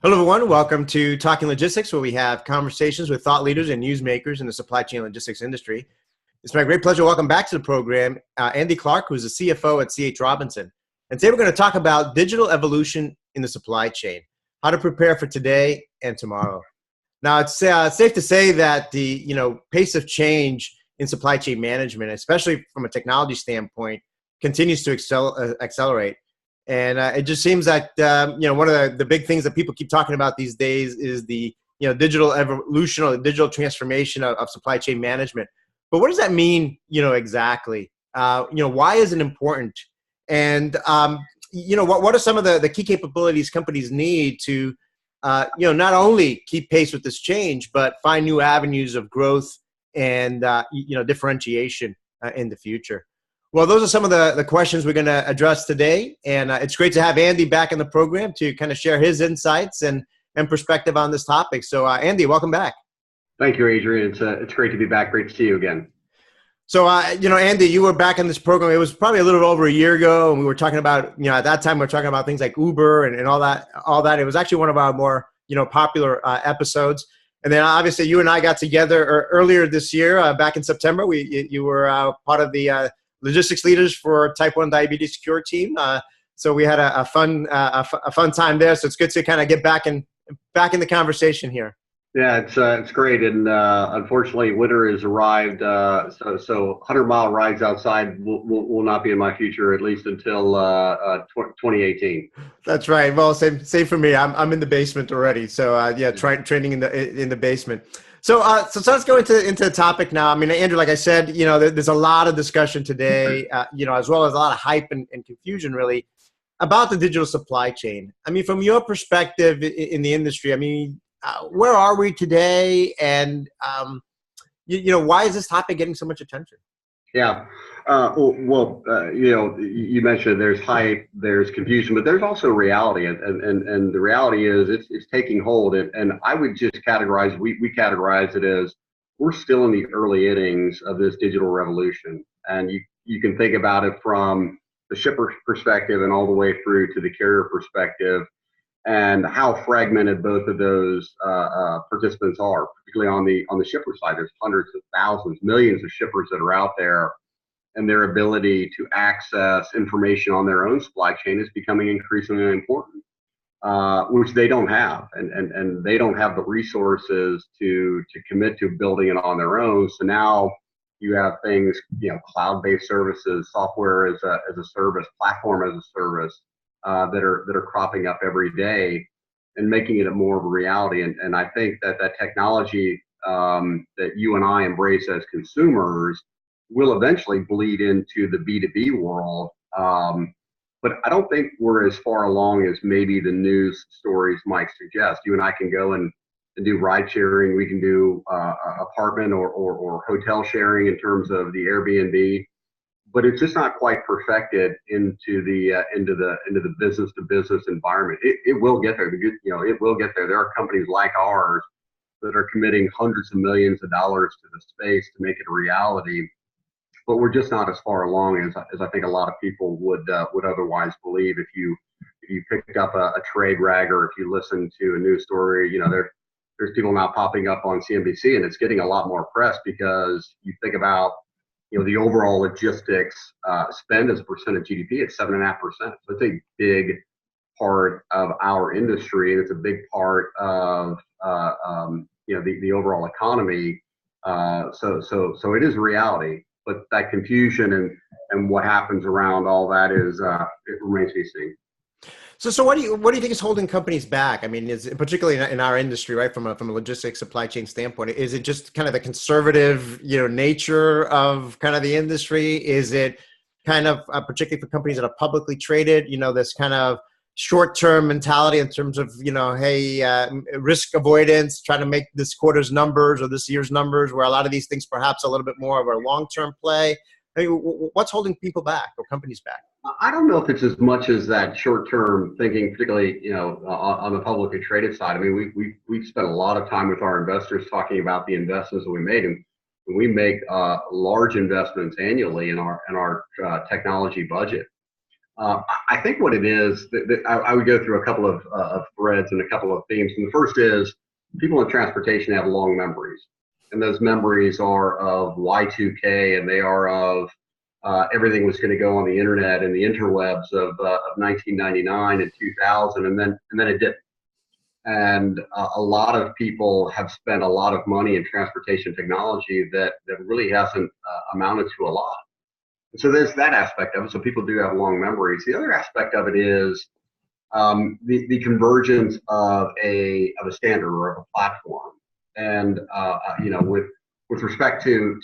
Hello, everyone. Welcome to Talking Logistics, where we have conversations with thought leaders and newsmakers in the supply chain logistics industry. It's my great pleasure to welcome back to the program Andy Clark, who's the CFO at C.H. Robinson. And today we're going to talk about digital evolution in the supply chain, how to prepare for today and tomorrow. Now, it's safe to say that the pace of change in supply chain management, especially from a technology standpoint, continues to accelerate. And it just seems that one of the big things that people keep talking about these days is the digital evolution or the digital transformation of supply chain management. But what does that mean exactly? Why is it important? And what are some of the key capabilities companies need to not only keep pace with this change, but find new avenues of growth and differentiation in the future? Well, those are some of the questions we're going to address today. And it's great to have Andy back in the program to kind of share his insights and perspective on this topic. So, Andy, welcome back. Thank you, Adrian. It's great to be back. Great to see you again. So, Andy, you were back in this program. It was probably a little over a year ago. And we were talking about, at that time, we were talking about things like Uber and all that. It was actually one of our more, popular episodes. And then obviously you and I got together earlier this year, back in September. You were part of the logistics leaders for type 1 diabetes cure team. So we had a fun time there. So it's good to kind of get back in the conversation here. Yeah, it's great. And unfortunately, winter has arrived. So 100-mile rides outside will not be in my future, at least until 2018. That's right. Well, same for me. I'm in the basement already. So training in the basement. So let's go into the topic now. I mean, Andrew, like I said, there's a lot of discussion today, as well as a lot of hype and confusion, really, about the digital supply chain. I mean, from your perspective in the industry, I mean, where are we today, and why is this topic getting so much attention? Yeah. You mentioned there's hype, there's confusion, but there's also reality, and the reality is it's taking hold. And I would just categorize, we categorize it as we're still in the early innings of this digital revolution. And you can think about it from the shipper perspective and all the way through to the carrier perspective, and how fragmented both of those participants are, particularly on the shipper side. There's hundreds of thousands, millions of shippers that are out there, and their ability to access information on their own supply chain is becoming increasingly important, which they don't have, and they don't have the resources to commit to building it on their own. So now you have things, cloud-based services, software as a service, platform as a service, that are cropping up every day and making it more of a reality. And I think that technology that you and I embrace as consumers will eventually bleed into the B2B world. But I don't think we're as far along as maybe the news stories might suggest. You and I can go and do ride sharing. We can do apartment or hotel sharing in terms of the Airbnb. But it's just not quite perfected into the business to business environment. It will get there. It will get there. There are companies like ours that are committing hundreds of millions of dollars to the space to make it a reality. But we're just not as far along as I think a lot of people would otherwise believe. If you picked up a trade rag, or if you listen to a news story, there's people now popping up on CNBC, and it's getting a lot more press because you think about the overall logistics spend as a percent of GDP, it's 7.5%. So it's a big part of our industry, and it's a big part of the overall economy. So it is a reality, but that confusion and what happens around all that is it remains to be seen. So what do you think is holding companies back? I mean, is it, particularly in our industry, right, from a logistics supply chain standpoint, is it just kind of the conservative, nature of kind of the industry? Is it kind of particularly for companies that are publicly traded, this kind of short-term mentality in terms of, risk avoidance, trying to make this quarter's numbers or this year's numbers, where a lot of these things perhaps a little bit more of a long-term play? I mean, what's holding people back or companies back? I don't know if it's as much as that short-term thinking, particularly on the publicly traded side. I mean, we've spent a lot of time with our investors talking about the investments that we made, and we make large investments annually in our technology budget. I think what it is, that I would go through a couple of threads and a couple of themes. And the first is people in transportation have long memories. And those memories are of Y2K, and they are of everything was going to go on the internet and the interwebs of 1999 and 2000, and then it didn't. And a lot of people have spent a lot of money in transportation technology that really hasn't amounted to a lot. So there's that aspect of it. So people do have long memories. The other aspect of it is the convergence of a standard or of a platform. And with respect to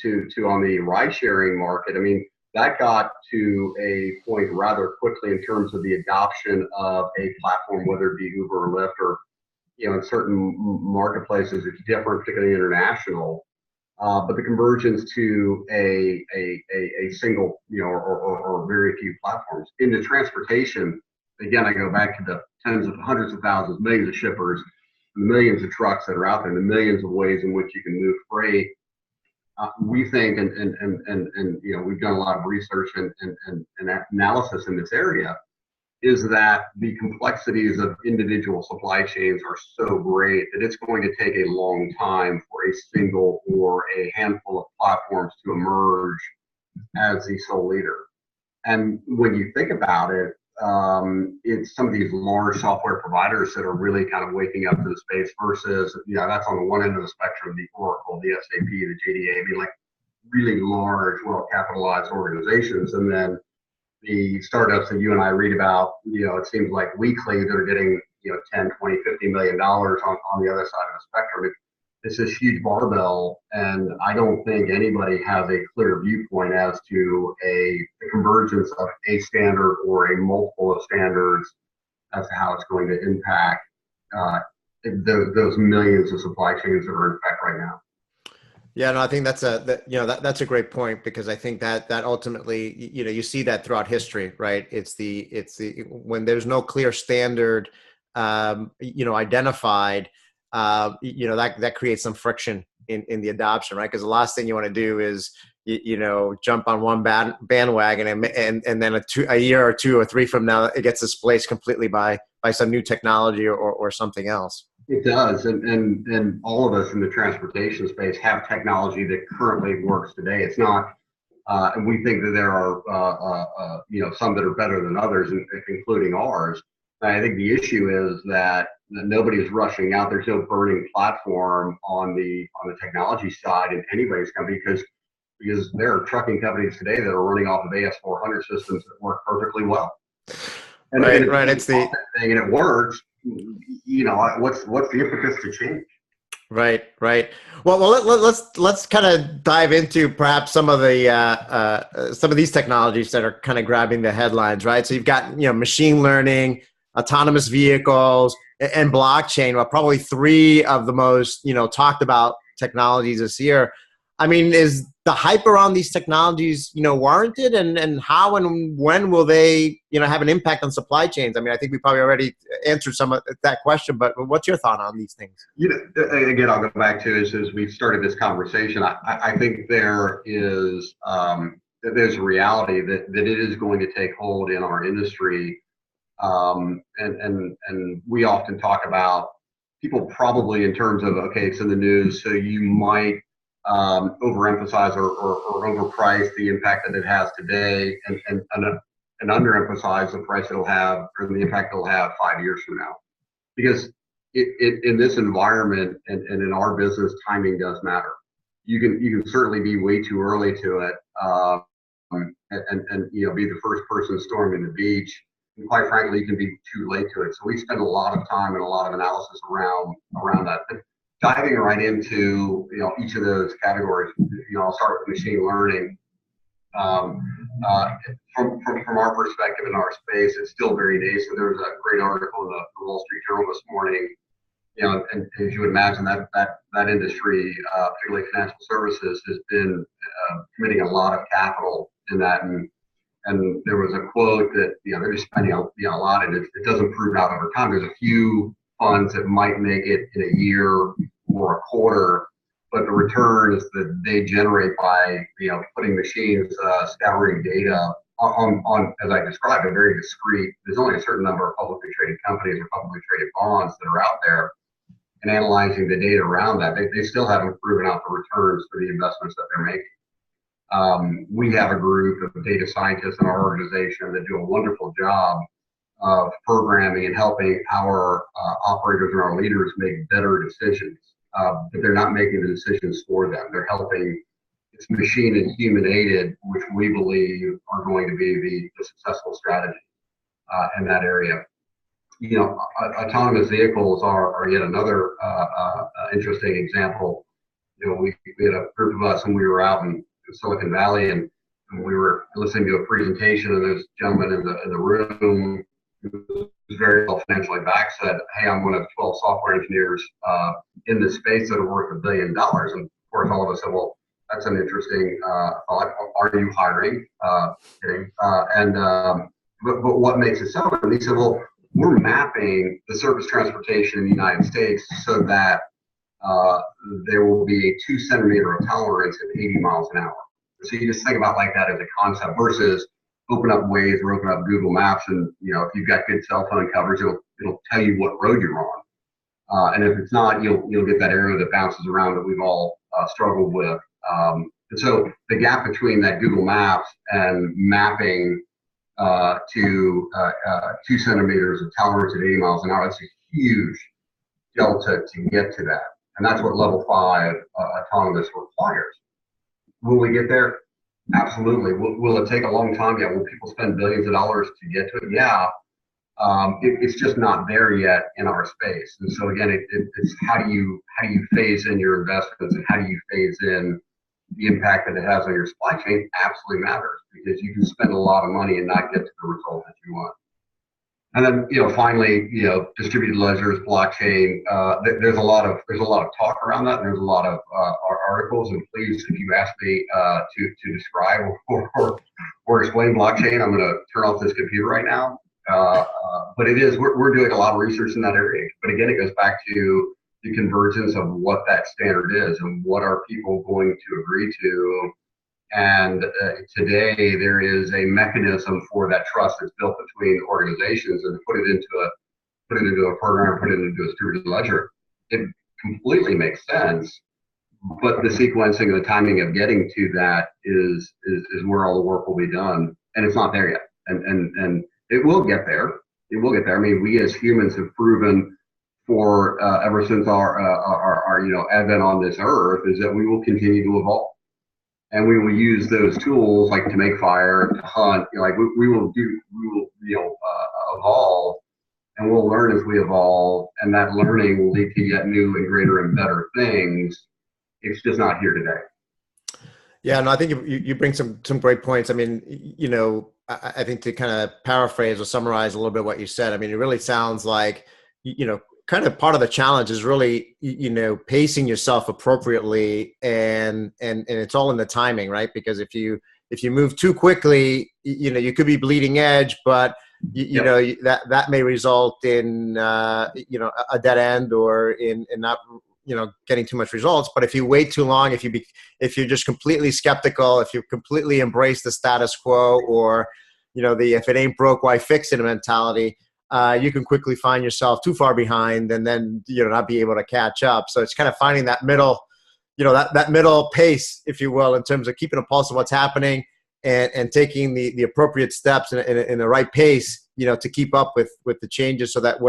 on the ride sharing market, I mean, that got to a point rather quickly in terms of the adoption of a platform, whether it be Uber or Lyft, or in certain marketplaces it's different, particularly international. But the convergence to a single, or very few platforms into transportation. Again, I go back to the tens of hundreds of thousands, millions of shippers, millions of trucks that are out there, the millions of ways in which you can move freight. We think, and we've done a lot of research and analysis in this area, is that the complexities of individual supply chains are so great that it's going to take a long time for a single or a handful of platforms to emerge as the sole leader. And when you think about it, it's some of these large software providers that are really kind of waking up to the space versus, that's on the one end of the spectrum, the Oracle, the SAP, the JDA, I mean, like really large, well-capitalized organizations. And then the startups that you and I read about, it seems like weekly that are getting, 10, 20, $50 million on the other side of the spectrum. It's this huge barbell, and I don't think anybody has a clear viewpoint as to the convergence of a standard or a multiple of standards as to how it's going to impact those millions of supply chains that are in effect right now. Yeah, no, I think that's a great point, because I think that ultimately, you see that throughout history, right? It's the when there's no clear standard, identified, that creates some friction in the adoption, right? Because the last thing you want to do is jump on one bandwagon and then a year or two or three from now it gets displaced completely by some new technology or something else. It does, and all of us in the transportation space have technology that currently works today. It's not, and we think that there are, some that are better than others, including ours. And I think the issue is that nobody's rushing out. There's no burning platform on the technology side in anybody's company, because there are trucking companies today that are running off of AS400 systems that work perfectly well. And right. It's the thing, and it works. What's the impetus to change? Right. Well, let's kind of dive into perhaps some of these technologies that are kind of grabbing the headlines, right? So you've got machine learning, autonomous vehicles, and blockchain. Well, probably three of the most talked about technologies this year. I mean, is the hype around these technologies, warranted, and how and when will they, have an impact on supply chains? I mean, I think we probably already answered some of that question, but what's your thought on these things? Again, I'll go back to as we started this conversation. I think there's a reality that it is going to take hold in our industry, and we often talk about people probably in terms of, okay, it's in the news, so you might overemphasize or overprice the impact that it has today, and underemphasize the price it'll have or the impact it'll have 5 years from now. Because in this environment and in our business, timing does matter. You can certainly be way too early to it, and be the first person storming the beach. And quite frankly, you can be too late to it. So we spend a lot of time and a lot of analysis around that. Diving right into each of those categories, I'll start with machine learning. From our perspective in our space, it's still very nascent. There was a great article in the Wall Street Journal this morning, and as you would imagine, that industry, particularly financial services, has been committing a lot of capital in that, and there was a quote that they're just spending a lot, and it doesn't prove out over time. There's a few funds that might make it in a year or a quarter, but the returns that they generate by putting machines scouring data as I described, a very discrete, there's only a certain number of publicly traded companies or publicly traded bonds that are out there, and analyzing the data around that, they still haven't proven out the returns for the investments that they're making. We have a group of data scientists in our organization that do a wonderful job of programming and helping our operators and our leaders make better decisions. But they're not making the decisions for them. They're helping. It's machine and human aided, which we believe are going to be the successful strategy in that area. You know, autonomous vehicles are yet another interesting example. You know, we had a group of us and we were out in Silicon Valley, and we were listening to a presentation, and this gentleman in the room who was very well financially backed said, "Hey, I'm one of 12 software engineers in this space that are worth $1 billion." And of course, all of us said, "Well, that's an interesting thought. Are you hiring?" Kidding. But what makes it so? And he said, "Well, we're mapping the surface transportation in the United States so that there will be a 2 centimeter of tolerance at 80 miles an hour." So you just think about like that as a concept versus open up Waze or open up Google Maps, and you know, if you've got good cell phone coverage, it'll tell you what road you're on. And if it's not, you'll get that arrow that bounces around that we've all struggled with. And so the gap between that Google Maps and mapping to 2 centimeters of tolerance at 80 miles an hour, that's a huge delta to get to that. And that's what level 5 autonomous requires. Will we get there? Absolutely. Will it take a long time? Yeah. Will people spend billions of dollars to get to it? Yeah. It's just not there yet in our space. And so again, it's how do you phase in your investments, and how do you phase in the impact that it has on your supply chain? Absolutely matters, because you can spend a lot of money and not get to the result that you want. And then, you know, finally, you know, distributed ledgers, blockchain. There's a lot of talk around that. And there's a lot of articles. And please, if you ask me to describe or explain blockchain, I'm going to turn off this computer right now. But we're doing a lot of research in that area. But again, it goes back to the convergence of what that standard is and what are people going to agree to. And today there is a mechanism for that trust that's built between organizations, and to put it into a program, put it into a distributed ledger. It completely makes sense, but the sequencing and the timing of getting to that is where all the work will be done, and it's not there yet. And it will get there. It will get there. I mean, we as humans have proven for ever since our you know, advent on this earth is that we will continue to evolve. And we will use those tools, like to make fire, to hunt. You know, like we will evolve, and we'll learn as we evolve, and that learning will lead to yet new and greater and better things. It's just not here today. Yeah, no, I think you bring some great points. I mean, you know, I think to kind of paraphrase or summarize a little bit what you said, I mean, it really sounds like, you know, kind of part of the challenge is really, you know, pacing yourself appropriately, and it's all in the timing, right? Because if you move too quickly, you know, you could be bleeding edge, but you know, that may result in you know, a dead end, or in not, you know, getting too much results. But if you wait too long, if you're just completely skeptical, if you completely embrace the status quo, or, you know, the if it ain't broke, why fix it mentality, you can quickly find yourself too far behind, and then, you know, not be able to catch up. So it's kind of finding that middle, you know, that middle pace, if you will, in terms of keeping a pulse of what's happening, and taking the appropriate steps in the right pace, you know, to keep up with the changes, so that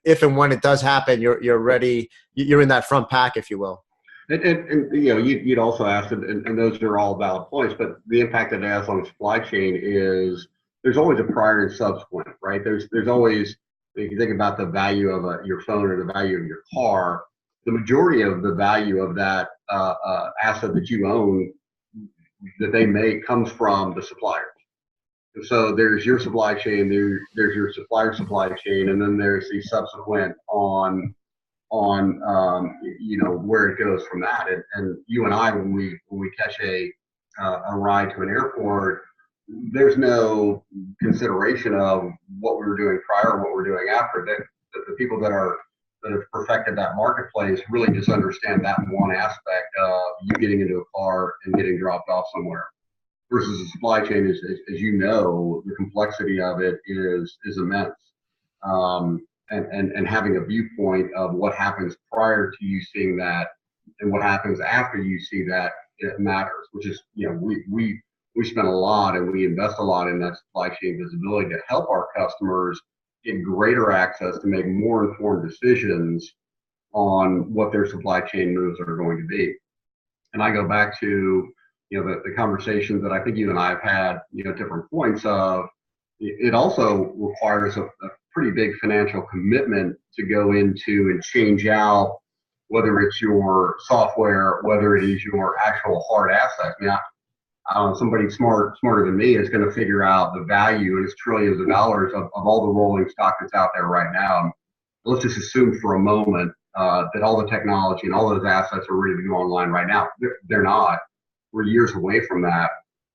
if and when it does happen, you're ready, you're in that front pack, if you will. And you know, you'd also asked, and those are all valid points, but the impact that it has on the supply chain is there's always a prior and subsequent, right? There's always, if you think about the value of your phone or the value of your car, the majority of the value of that asset that you own that they make comes from the suppliers. And so there's your supply chain, there's your supplier supply chain, and then there's the subsequent on you know, where it goes from that. And you and I, when we catch a ride to an airport, there's no consideration of what we were doing prior, what we're doing after. The people that have perfected that marketplace really just understand that one aspect of you getting into a car and getting dropped off somewhere. versus the supply chain, as you know, the complexity of it is immense. And having a viewpoint of what happens prior to you seeing that and what happens after you see that, it matters, which is, we spend a lot and we invest a lot in that supply chain visibility to help our customers get greater access to make more informed decisions on what their supply chain moves are going to be. And I go back to, the conversations that I think you and I have had, different points of, it also requires a pretty big financial commitment to go into and change out, whether it's your software, whether it is your actual hard assets. I mean, somebody smarter than me is going to figure out the value, and it's trillions of dollars of all the rolling stock that's out there right now. And let's just assume for a moment that all the technology and all those assets are ready to go online right now. They're not. We're years away from that.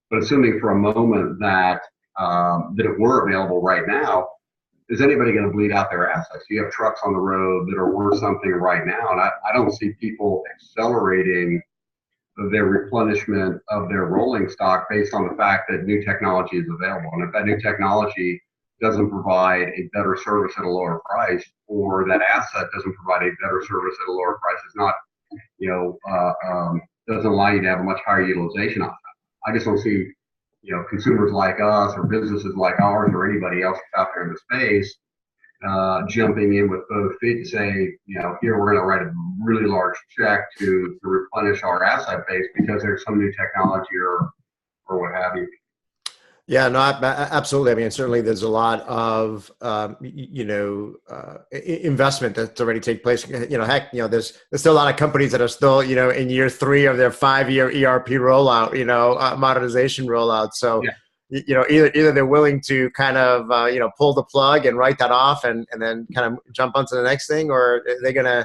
But assuming for a moment that that it were available right now, is anybody going to bleed out their assets? You have trucks on the road that are worth something right now, and I don't see people accelerating their replenishment of their rolling stock based on the fact that new technology is available. And if that new technology doesn't provide a better service at a lower price, or that asset doesn't provide a better service at a lower price, it's not, doesn't allow you to have a much higher utilization of it. I just don't see, consumers like us or businesses like ours or anybody else that's out there in the space jumping in with both feet to say, here we're going to write a really large check to replenish our asset base because there's some new technology or what have you. Yeah, no, absolutely. I mean, certainly there's a lot of, investment that's already taken place. Heck, there's still a lot of companies that are still, in year 3 of their 5-year ERP rollout, modernization rollout. So, yeah. Either they're willing to kind of, pull the plug and write that off and then kind of jump onto the next thing, or they're going to,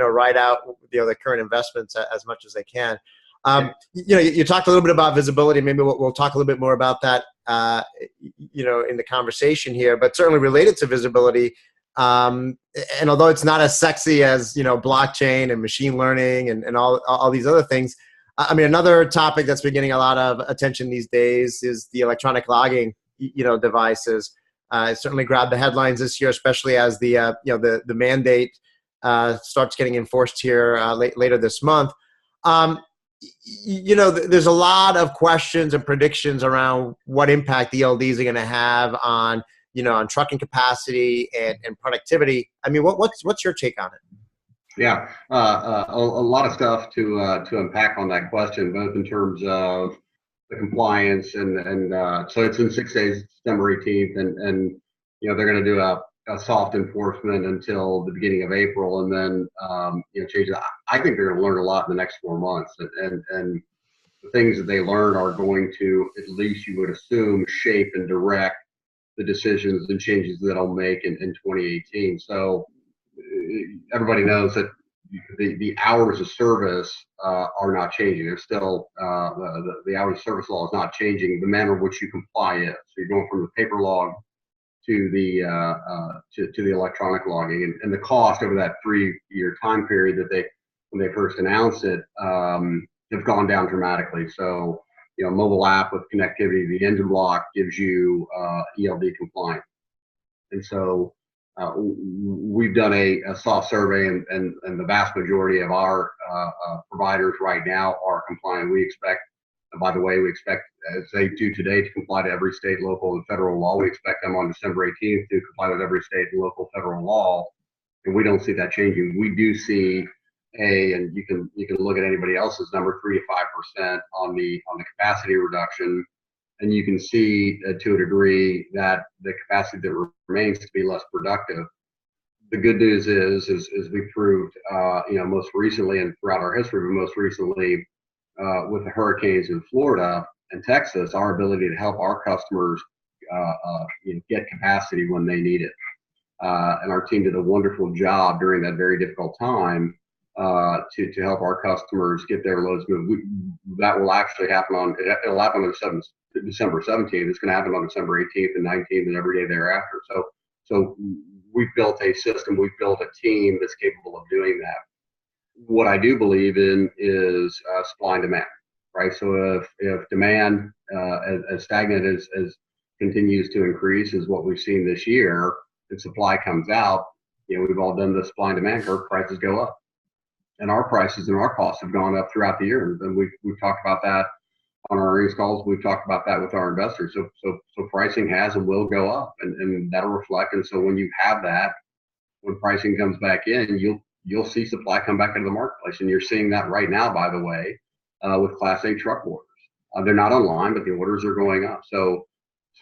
ride out, the current investments as much as they can. You talked a little bit about visibility. Maybe we'll talk a little bit more about that, in the conversation here, but certainly related to visibility. And although it's not as sexy as, blockchain and machine learning and all these other things, I mean, another topic that's been getting a lot of attention these days is the electronic logging, devices. It certainly grabbed the headlines this year, especially as the mandate starts getting enforced here later this month. There's a lot of questions and predictions around what impact ELDs are going to have on, on trucking capacity and productivity. I mean, what's your take on it? Yeah, a lot of stuff to unpack on that question, both in terms of the compliance and so it's in 6 days, December 18th, and they're going to do a soft enforcement until the beginning of April, and then change it. I think they're going to learn a lot in the next 4 months, and the things that they learn are going to, at least you would assume, shape and direct the decisions and changes that I'll make in 2018. So everybody knows that the hours of service are not changing. They're still the hours of service law is not changing. The manner in which you comply is. So you're going from the paper log to the electronic logging, and the cost over that 3-year time period that when they first announced it have gone down dramatically. So mobile app with connectivity, the engine block gives you ELD compliant, and so we've done a soft survey, and the vast majority of our providers right now are compliant. We expect. And by the way, we expect, as they do today, to comply to every state, local, and federal law. We expect them on December 18th to comply with every state, local, federal law, and we don't see that changing. We do see and you can look at anybody else's number, 3 to 5% on the capacity reduction, and you can see to a degree that the capacity that remains to be less productive. The good news is we proved, most recently and throughout our history, but most recently. With the hurricanes in Florida and Texas, our ability to help our customers get capacity when they need it. And our team did a wonderful job during that very difficult time to help our customers get their loads moved. That will actually happen it'll happen on December 17th. It's going to happen on December 18th and 19th and every day thereafter. So we've built a system, we've built a team that's capable of doing that. What I do believe in is supply and demand. right? So if demand as stagnant as continues to increase as what we've seen this year, and supply comes out, we've all done the supply and demand curve, prices go up. And our prices and our costs have gone up throughout the year. And we've talked about that on our earnings calls. We've talked about that with our investors. So pricing has and will go up, and that'll reflect. And so when you have that, when pricing comes back in, you'll see supply come back into the marketplace. And you're seeing that right now, by the way, with Class 8 truck orders. They're not online, but the orders are going up. So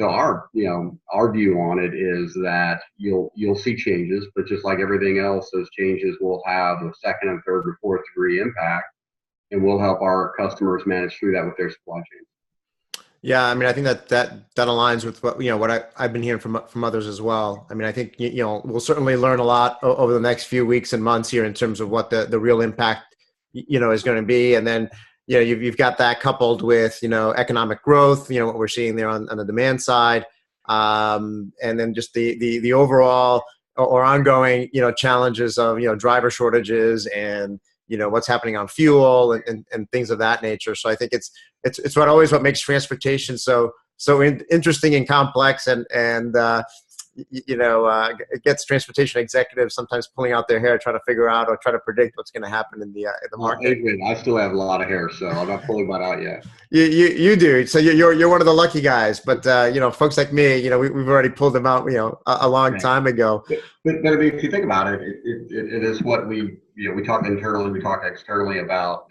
our view on it is that you'll see changes, but just like everything else, those changes will have a second and third and fourth degree impact, and we'll help our customers manage through that with their supply chain. Yeah, I mean, I think that aligns with what I've been hearing from others as well. I mean, I think we'll certainly learn a lot over the next few weeks and months here in terms of what the real impact is going to be, and then you've got that coupled with economic growth, what we're seeing there on the demand side, and then just the overall or ongoing challenges of driver shortages and what's happening on fuel and things of that nature. So I think it's what makes transportation so interesting and complex, and it gets transportation executives sometimes pulling out their hair trying to figure out or try to predict what's going to happen in the market. Adrian, I still have a lot of hair, so I'm not pulling that out yet. You do. So you're one of the lucky guys, but folks like me, we've already pulled them out, a long time ago. But I mean, if you think about it, it is what we talk internally, we talk externally about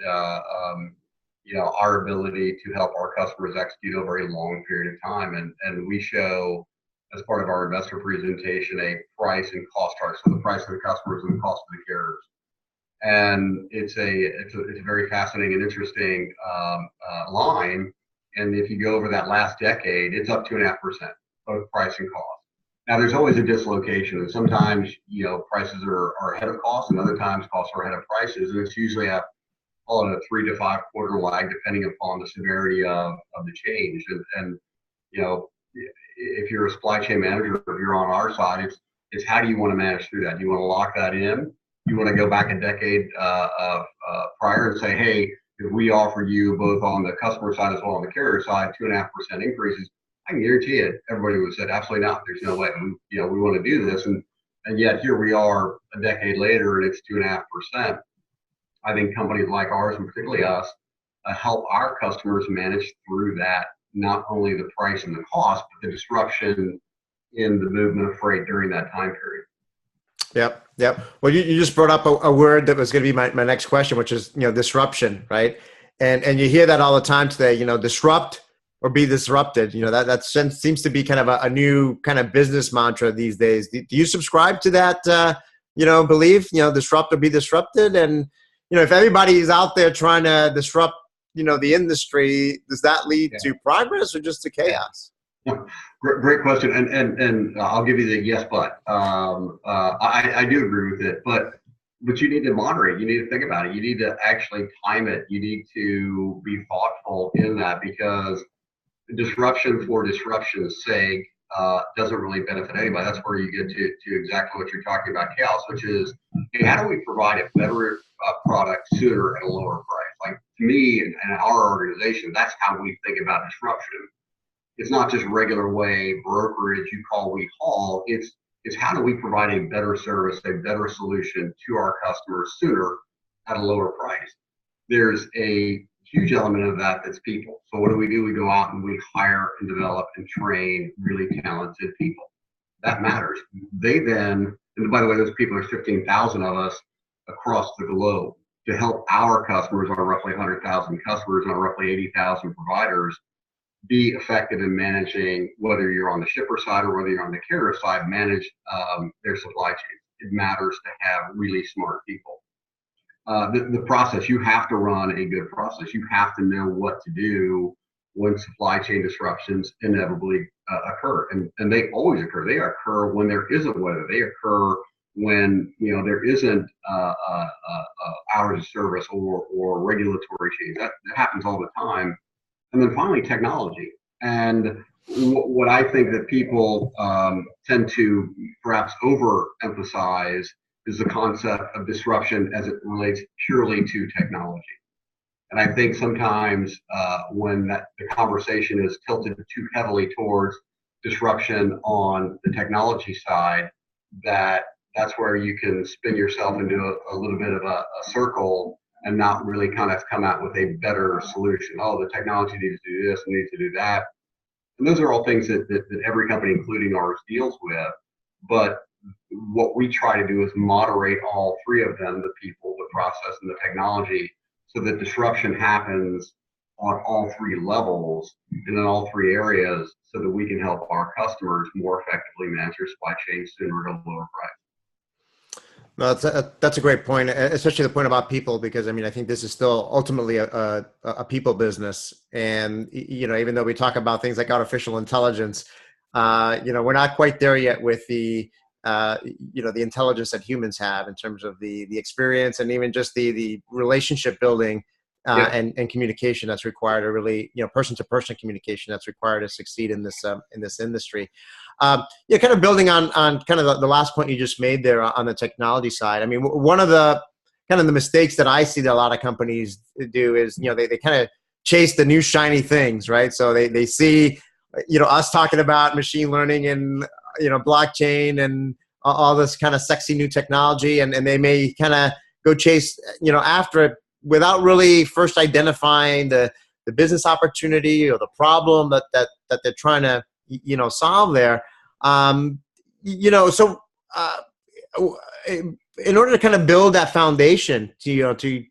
our ability to help our customers execute over a long period of time, and we show, as part of our investor presentation, a price and cost chart. So the price of the customers and the cost of the carriers. And it's a very fascinating and interesting line. And if you go over that last decade, it's up 2.5%, both price and cost. Now there's always a dislocation, and sometimes prices are ahead of costs, and other times costs are ahead of prices. And it's usually a 3 to 5 quarter lag, depending upon the severity of the change. And if you're a supply chain manager, if you're on our side, it's how do you want to manage through that? Do you want to lock that in? You want to go back a decade prior and say, hey, if we offer you both on the customer side as well on the carrier side 2.5% increases, I can guarantee it, everybody would have said, absolutely not. There's no way. We want to do this, and yet here we are a decade later, and it's 2.5%. I think companies like ours, and particularly us, help our customers manage through that. Not only the price and the cost, but the disruption in the movement of freight during that time period. Yep. Well, you just brought up a word that was going to be my next question, which is disruption, right? And you hear that all the time today. Disrupt or be disrupted. That seems to be kind of a new kind of business mantra these days. Do you subscribe to that? Belief? Disrupt or be disrupted. And if everybody is out there trying to disrupt the industry, does that lead to progress or just to chaos? Great question, and I'll give you the yes, but I do agree with it, but you need to moderate. You need to think about it. You need to actually time it. You need to be thoughtful in that, because disruption for disruption's sake doesn't really benefit anybody. That's where you get to exactly what you're talking about, chaos, which is, hey, how do we provide a better product sooner at a lower price? Like, to me and our organization, that's how we think about disruption. It's not just regular way brokerage, you call, we haul. It's how do we provide a better service, a better solution to our customers sooner at a lower price? There's a huge element of that that's people. So what do? We go out and we hire and develop and train really talented people. That matters. They then, and by the way, those people are 15,000 of us across the globe to help our customers, our roughly 100,000 customers and our roughly 80,000 providers, be effective in managing, whether you're on the shipper side or whether you're on the carrier side, manage their supply chain. It matters to have really smart people. The process, you have to run a good process. You have to know what to do when supply chain disruptions inevitably occur. And they always occur. They occur when there isn't weather. They occur when there isn't hours of service or regulatory change. That happens all the time. And then finally, technology. And what I think that people tend to perhaps overemphasize is the concept of disruption as it relates purely to technology. And I think sometimes when the conversation is tilted too heavily towards disruption on the technology side, that's where you can spin yourself into a little bit of a circle and not really kind of come out with a better solution. Oh, the technology needs to do this and needs to do that. And those are all things that every company, including ours, deals with. But what we try to do is moderate all three of them, the people, the process, and the technology, so that disruption happens on all three levels and in all three areas, so that we can help our customers more effectively manage their supply chain sooner at a lower price. No, that's a great point, especially the point about people, because I mean, I think this is still ultimately a people business. And, even though we talk about things like artificial intelligence, we're not quite there yet with the intelligence that humans have in terms of the experience and even just the relationship building and communication that's required, or really, person-to-person communication that's required to succeed in this industry. Kind of building on kind of the last point you just made there on the technology side. I mean, one of the kind of the mistakes that I see that a lot of companies do is, they kind of chase the new shiny things, right? So they see, us talking about machine learning and, blockchain and all this kind of sexy new technology, and they may kind of go chase, after it without really first identifying the business opportunity or the problem that they're trying to, solve there. So in order to kind of build that foundation to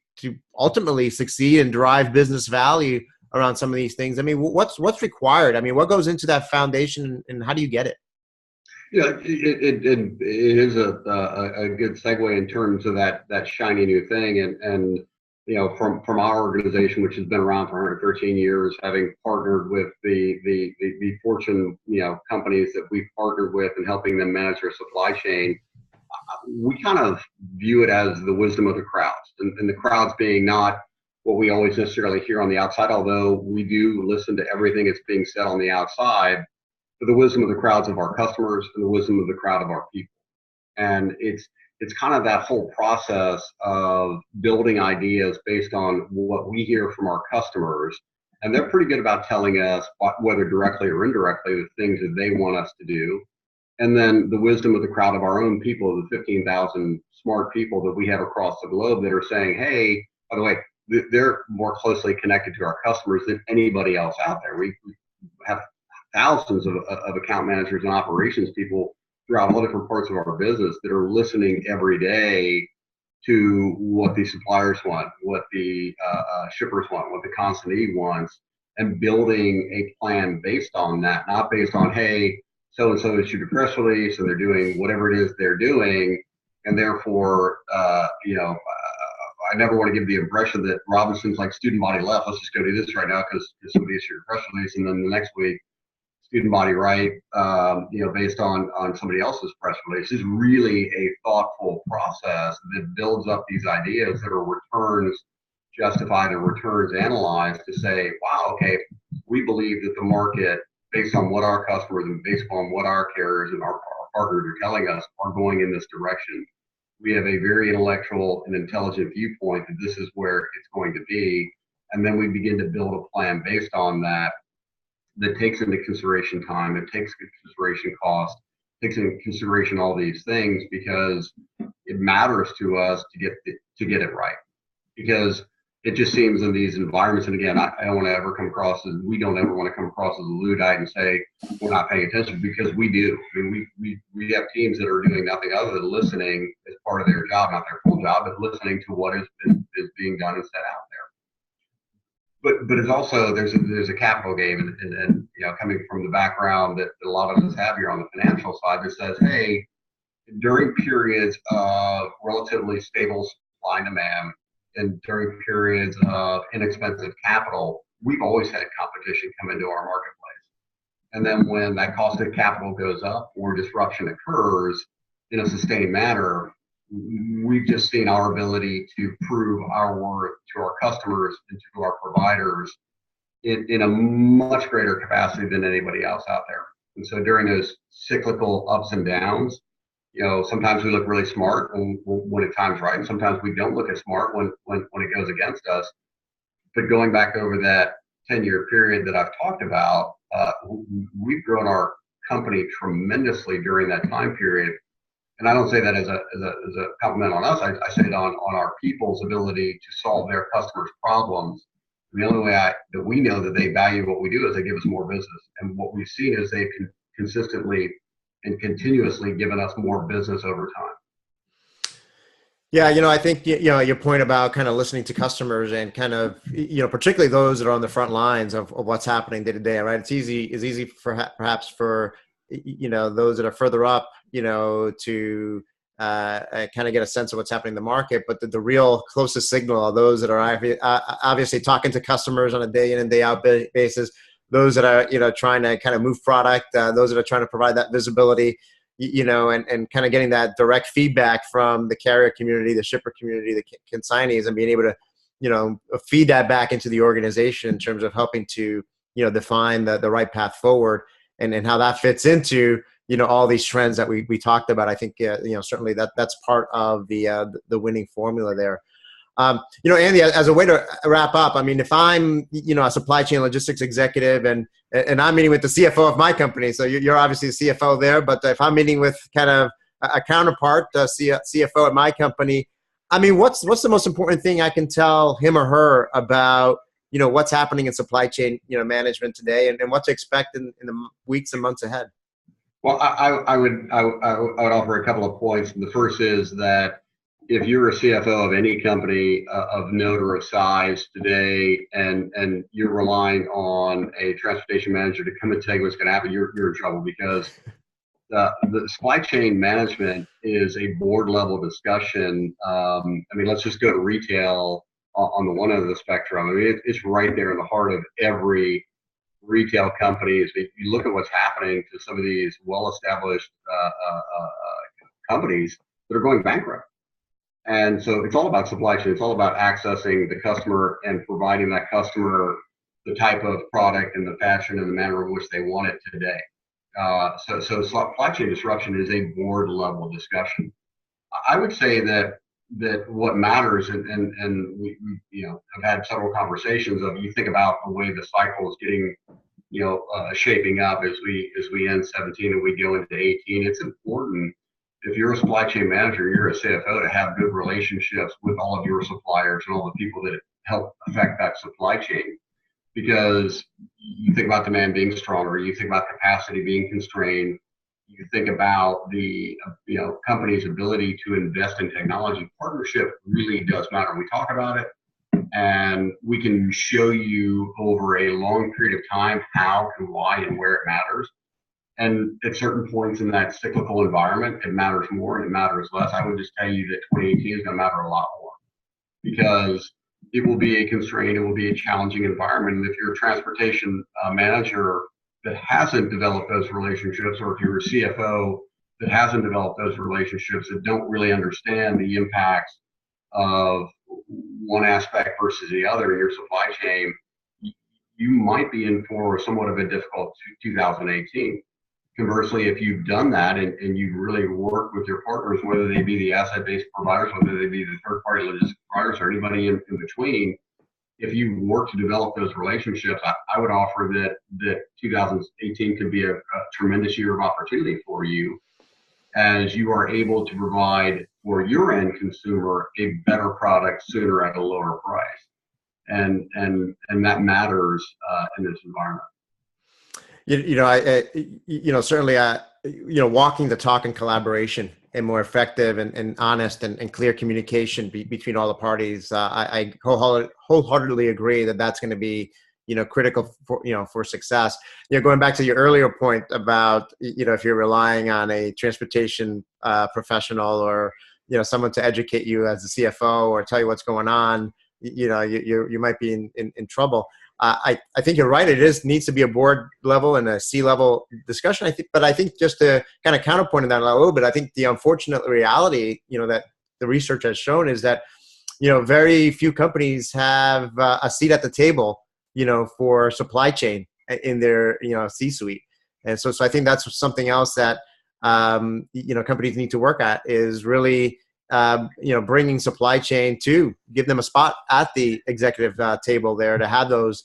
ultimately succeed and drive business value around some of these things, I mean, what's required? I mean, what goes into that foundation, and how do you get it? Yeah, it is a good segue in terms of that shiny new thing, and from our organization, which has been around for 113 years, having partnered with the Fortune companies that we've partnered with and helping them manage their supply chain, we kind of view it as the wisdom of the crowds, and the crowds being not what we always necessarily hear on the outside, although we do listen to everything that's being said on the outside, but the wisdom of the crowds of our customers and the wisdom of the crowd of our people. And it's kind of that whole process of building ideas based on what we hear from our customers. And they're pretty good about telling us, whether directly or indirectly, the things that they want us to do. And then the wisdom of the crowd of our own people, the 15,000 smart people that we have across the globe that are saying, hey, by the way, they're more closely connected to our customers than anybody else out there. We have thousands of account managers and operations people throughout all different parts of our business that are listening every day to what the suppliers want, what the shippers want, what the consignee wants, and building a plan based on that, not based on, hey, so-and-so issued a press release and they're doing whatever it is they're doing, and therefore, I never want to give the impression that Robinson's like student body left. Let's just go do this right now because somebody issued a press release, and then the next week, student body right, based on somebody else's press release. Is really a thoughtful process that builds up these ideas that are returns justified and returns analyzed to say, wow, okay, we believe that the market, based on what our customers and based on what our carriers and our partners are telling us, are going in this direction. We have a very intellectual and intelligent viewpoint that this is where it's going to be. And then we begin to build a plan based on that takes into consideration time, it takes into consideration cost, takes into consideration all these things, because it matters to us to get it right. Because it just seems in these environments, and again, I don't want to ever come across as, we don't ever want to come across as a Luddite and say we're not paying attention, because we do. I mean, we have teams that are doing nothing other than listening as part of their job, not their full job, but listening to what is being done and set out there. But it's also, there's a capital game, and coming from the background that a lot of us have here on the financial side, that says, hey, during periods of relatively stable supply and demand, and during periods of inexpensive capital, we've always had competition come into our marketplace. And then when that cost of capital goes up or disruption occurs in a sustained manner, we've just seen our ability to prove our worth to our customers and to our providers in a much greater capacity than anybody else out there. And so during those cyclical ups and downs, sometimes we look really smart when at times right, and sometimes we don't look as smart when it goes against us. But going back over that 10-year period that I've talked about, we've grown our company tremendously during that time period. And I don't say that as a compliment on us. I say it on our people's ability to solve their customers' problems. The only way that we know that they value what we do is they give us more business. And what we've seen is they've consistently and continuously given us more business over time. Yeah, I think your point about kind of listening to customers and kind of particularly those that are on the front lines of what's happening day to day, right? It's easy for perhaps for those that are further up, to kind of get a sense of what's happening in the market. But the real closest signal are those that are obviously talking to customers on a day in and day out basis. Those that are trying to kind of move product, those that are trying to provide that visibility. And kind of getting that direct feedback from the carrier community, the shipper community, the consignees, and being able to, feed that back into the organization in terms of helping to, define the right path forward and how that fits into, all these trends that we talked about. I think, certainly that's part of the winning formula there. Andy, as a way to wrap up, I mean, if I'm, a supply chain logistics executive and I'm meeting with the CFO of my company, so you're obviously the CFO there, but if I'm meeting with kind of a counterpart, CFO at my company, I mean, what's the most important thing I can tell him or her about, what's happening in supply chain, management today and what to expect in the weeks and months ahead? Well, I would offer a couple of points. The first is that if you're a CFO of any company of note or of size today, and you're relying on a transportation manager to come and tell you what's going to happen, you're in trouble, because the supply chain management is a board level discussion. I mean, let's just go to retail on the one end of the spectrum. I mean, it's right there in the heart of every retail company. If you look at what's happening to some of these well-established companies that are going bankrupt. And so it's all about supply chain. It's all about accessing the customer and providing that customer the type of product and the fashion and the manner in which they want it today. So supply chain disruption is a board level discussion. I would say that what matters, and we have had several conversations of, you think about the way the cycle is getting shaping up as we end 17 and we go into 18. It's important, if you're a supply chain manager, you're a CFO, to have good relationships with all of your suppliers and all the people that help affect that supply chain. Because you think about demand being stronger, you think about capacity being constrained, you think about the company's ability to invest in technology. Partnership really does matter. We talk about it, and we can show you over a long period of time how and why and where it matters. And at certain points in that cyclical environment, it matters more and it matters less. I would just tell you that 2018 is going to matter a lot more, because it will be a constrained, it will be a challenging environment. And if you're a transportation manager that hasn't developed those relationships, or if you're a CFO that hasn't developed those relationships, that don't really understand the impacts of one aspect versus the other in your supply chain, you might be in for somewhat of a difficult 2018. Conversely, if you've done that and you really work with your partners, whether they be the asset-based providers, whether they be the third-party logistics providers, or anybody in between, if you work to develop those relationships, I would offer that 2018 could be a tremendous year of opportunity for you, as you are able to provide for your end consumer a better product sooner at a lower price. And that matters in this environment. Certainly, walking the talk and collaboration and more effective and honest and clear communication between all the parties. I wholeheartedly agree that that's going to be, critical for success. Going back to your earlier point about, if you're relying on a transportation professional or, someone to educate you as a CFO or tell you what's going on, you might be in trouble. I think you're right. It needs to be a board level and a C-level discussion. But I think just to kind of counterpoint on that a little bit, I think the unfortunate reality, that the research has shown is that, very few companies have a seat at the table, for supply chain in their, C-suite. And so I think that's something else that, companies need to work at, is really, bringing supply chain to give them a spot at the executive table there to have those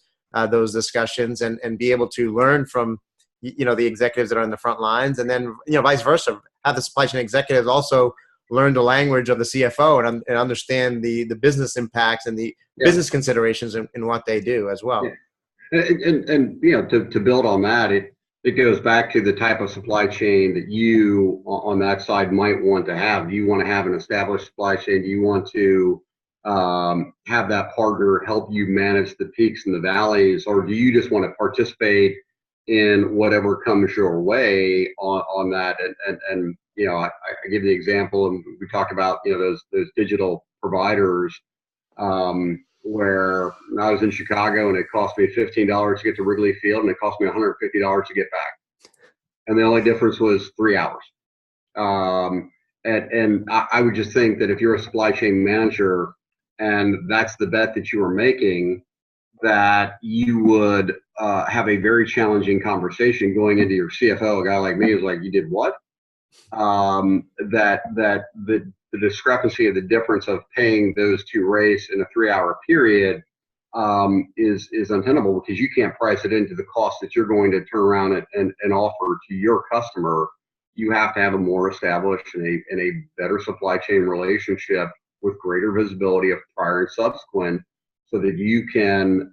discussions and be able to learn from, the executives that are in the front lines, and then, vice versa, have the supply chain executives also learn the language of the CFO and understand the business impacts and the business considerations in what they do as well. And to build on that, it goes back to the type of supply chain that you on that side might want to have. Do you want to have an established supply chain? Do you want to have that partner help you manage the peaks and the valleys, or do you just want to participate in whatever comes your way on that? And I give the example, and we talked about those digital providers, where I was in Chicago and it cost me $15 to get to Wrigley Field, and it cost me $150 to get back, and the only difference was 3 hours. And I would just think that if you're a supply chain manager and that's the bet that you are making, that you would have a very challenging conversation going into your CFO. A guy like me is like, you did what? That the discrepancy of the difference of paying those two rates in a 3-hour period is untenable, because you can't price it into the cost that you're going to turn around and offer to your customer. You have to have a more established and a better supply chain relationship with greater visibility of prior and subsequent, so that you can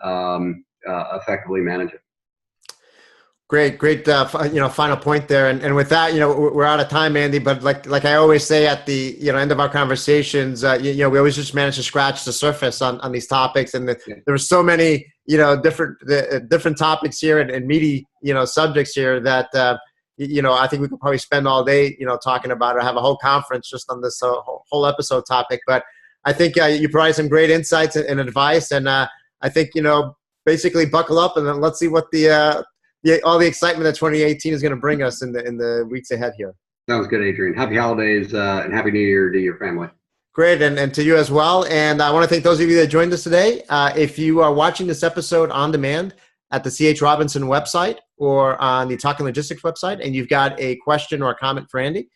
effectively manage it. Great, final point there. And with that, we're out of time, Andy, but like I always say at the, end of our conversations, we always just manage to scratch the surface on these topics. And there were so many, different topics here and meaty, subjects here that, I think we could probably spend all day, talking about it, or have a whole conference just on this whole episode topic. But I think you provide some great insights and advice. And I think, basically buckle up and then let's see what all the excitement that 2018 is going to bring us in the weeks ahead here. Sounds good, Adrian. Happy holidays and Happy New Year to your family. Great, and to you as well. And I want to thank those of you that joined us today. If you are watching this episode on demand at the C.H. Robinson website or on the Talking Logistics website, and you've got a question or a comment for Andy,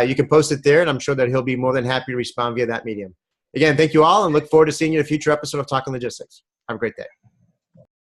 you can post it there, and I'm sure that he'll be more than happy to respond via that medium. Again, thank you all, and look forward to seeing you in a future episode of Talking Logistics. Have a great day.